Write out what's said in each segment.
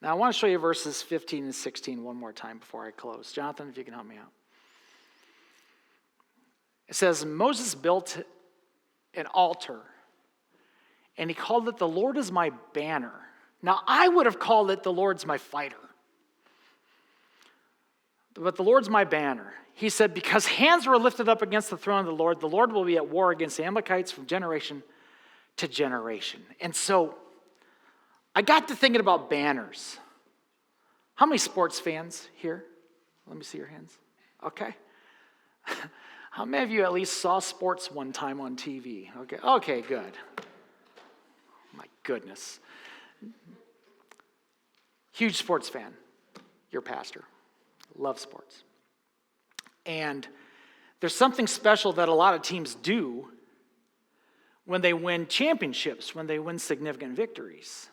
Now I want to show you verses 15 and 16 one more time before I close. Jonathan, if you can help me out. It says, Moses built an altar, and he called it, "The Lord is my banner." Now, I would have called it, "The Lord's my fighter." But the Lord's my banner. He said, because hands were lifted up against the throne of the Lord will be at war against the Amalekites from generation to generation. And so, I got to thinking about banners. How many sports fans here? Let me see your hands. Okay. How many of you at least saw sports one time on TV? Okay, good. My goodness. Huge sports fan. Your pastor. Love sports. And there's something special that a lot of teams do when they win championships, when they win significant victories.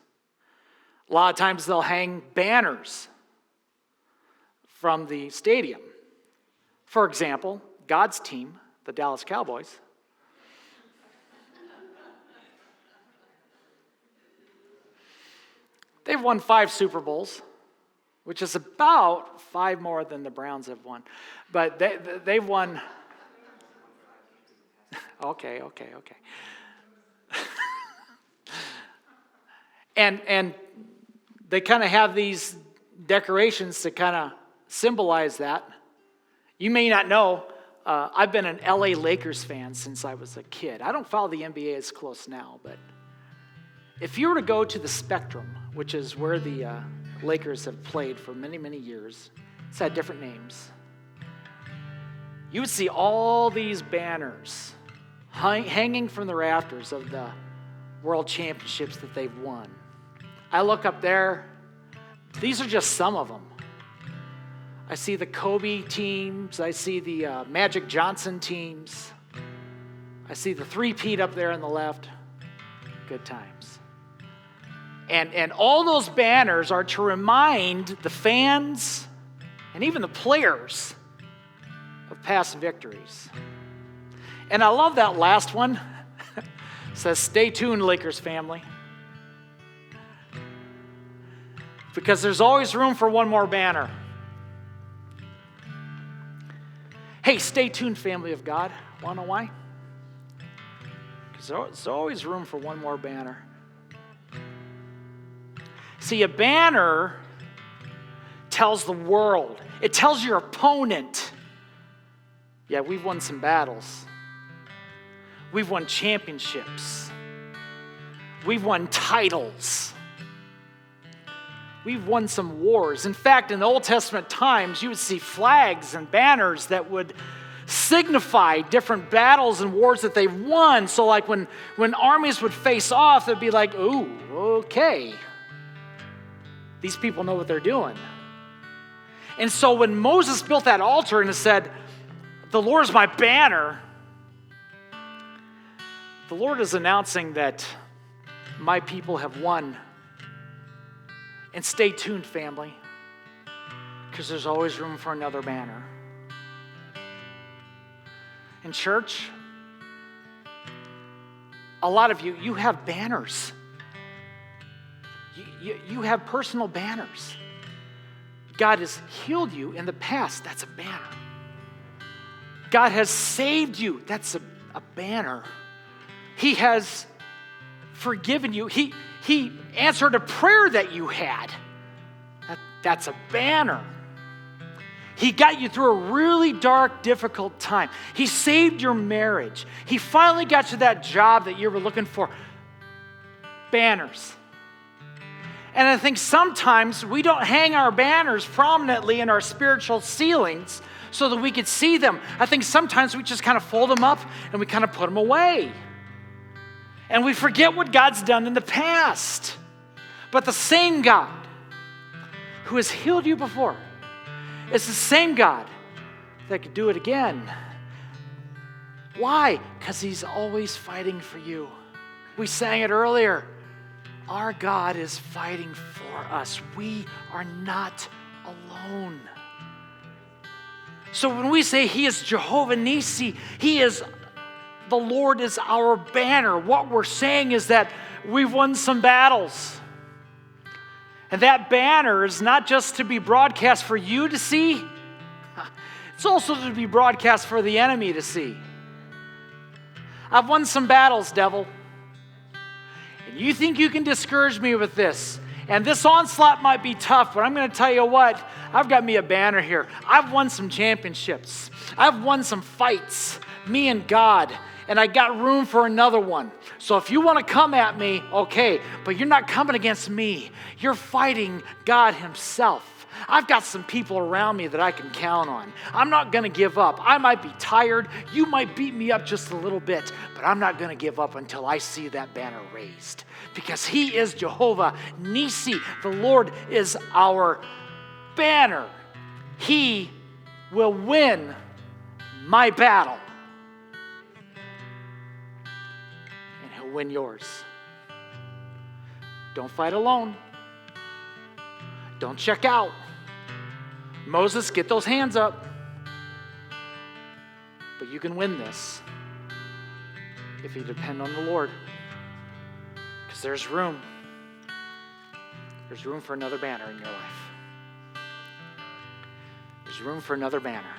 A lot of times they'll hang banners from the stadium. For example, God's team, the Dallas Cowboys, they've won 5 Super Bowls, which is about 5 more than the Browns have won. But they've won. Okay. And they kind of have these decorations to kind of symbolize that. You may not know, I've been an LA Lakers fan since I was a kid. I don't follow the NBA as close now, but if you were to go to the Spectrum, which is where the Lakers have played for many, many years, it's had different names, you would see all these banners hanging from the rafters of the world championships that they've won. I look up there, these are just some of them. I see the Kobe teams, I see the Magic Johnson teams, I see the three-peat up there on the left. Good times. And all those banners are to remind the fans and even the players of past victories. And I love that last one. It says, "Stay tuned, Lakers family." Because there's always room for one more banner. Hey, stay tuned, family of God. Want to know why? Because there's always room for one more banner. See, a banner tells the world, it tells your opponent, yeah, we've won some battles. We've won championships. We've won titles. We've won some wars. In fact, in the Old Testament times, you would see flags and banners that would signify different battles and wars that they've won. So like when armies would face off, they'd be like, ooh, okay. These people know what they're doing. And so when Moses built that altar and it said, "The Lord is my banner," the Lord is announcing that my people have won. And stay tuned, family, because there's always room for another banner. In church, a lot of you have banners. You have personal banners. God has healed you in the past. That's a banner. God has saved you. That's a banner. He has forgiven you. He answered a prayer that you had. That's a banner. He got you through a really dark, difficult time. He saved your marriage. He finally got you that job that you were looking for. Banners. And I think sometimes we don't hang our banners prominently in our spiritual ceilings so that we could see them. I think sometimes we just kind of fold them up and we kind of put them away. And we forget what God's done in the past. But the same God who has healed you before is the same God that could do it again. Why? Because He's always fighting for you. We sang it earlier. Our God is fighting for us. We are not alone. So when we say He is Jehovah Nissi, the Lord is our banner. What we're saying is that we've won some battles. And that banner is not just to be broadcast for you to see, it's also to be broadcast for the enemy to see. I've won some battles, devil. And you think you can discourage me with this. And this onslaught might be tough, but I'm going to tell you what, I've got me a banner here. I've won some championships. I've won some fights, me and God, and I got room for another one. So if you want to come at me, okay, but you're not coming against me. You're fighting God himself. I've got some people around me that I can count on. I'm not going to give up. I might be tired. You might beat me up just a little bit, but I'm not going to give up until I see that banner raised. Because he is Jehovah Nissi. The Lord is our banner. He will win my battle. And he'll win yours. Don't fight alone. Don't check out. Moses, get those hands up. But you can win this if you depend on the Lord. Because there's room. There's room for another banner in your life. There's room for another banner.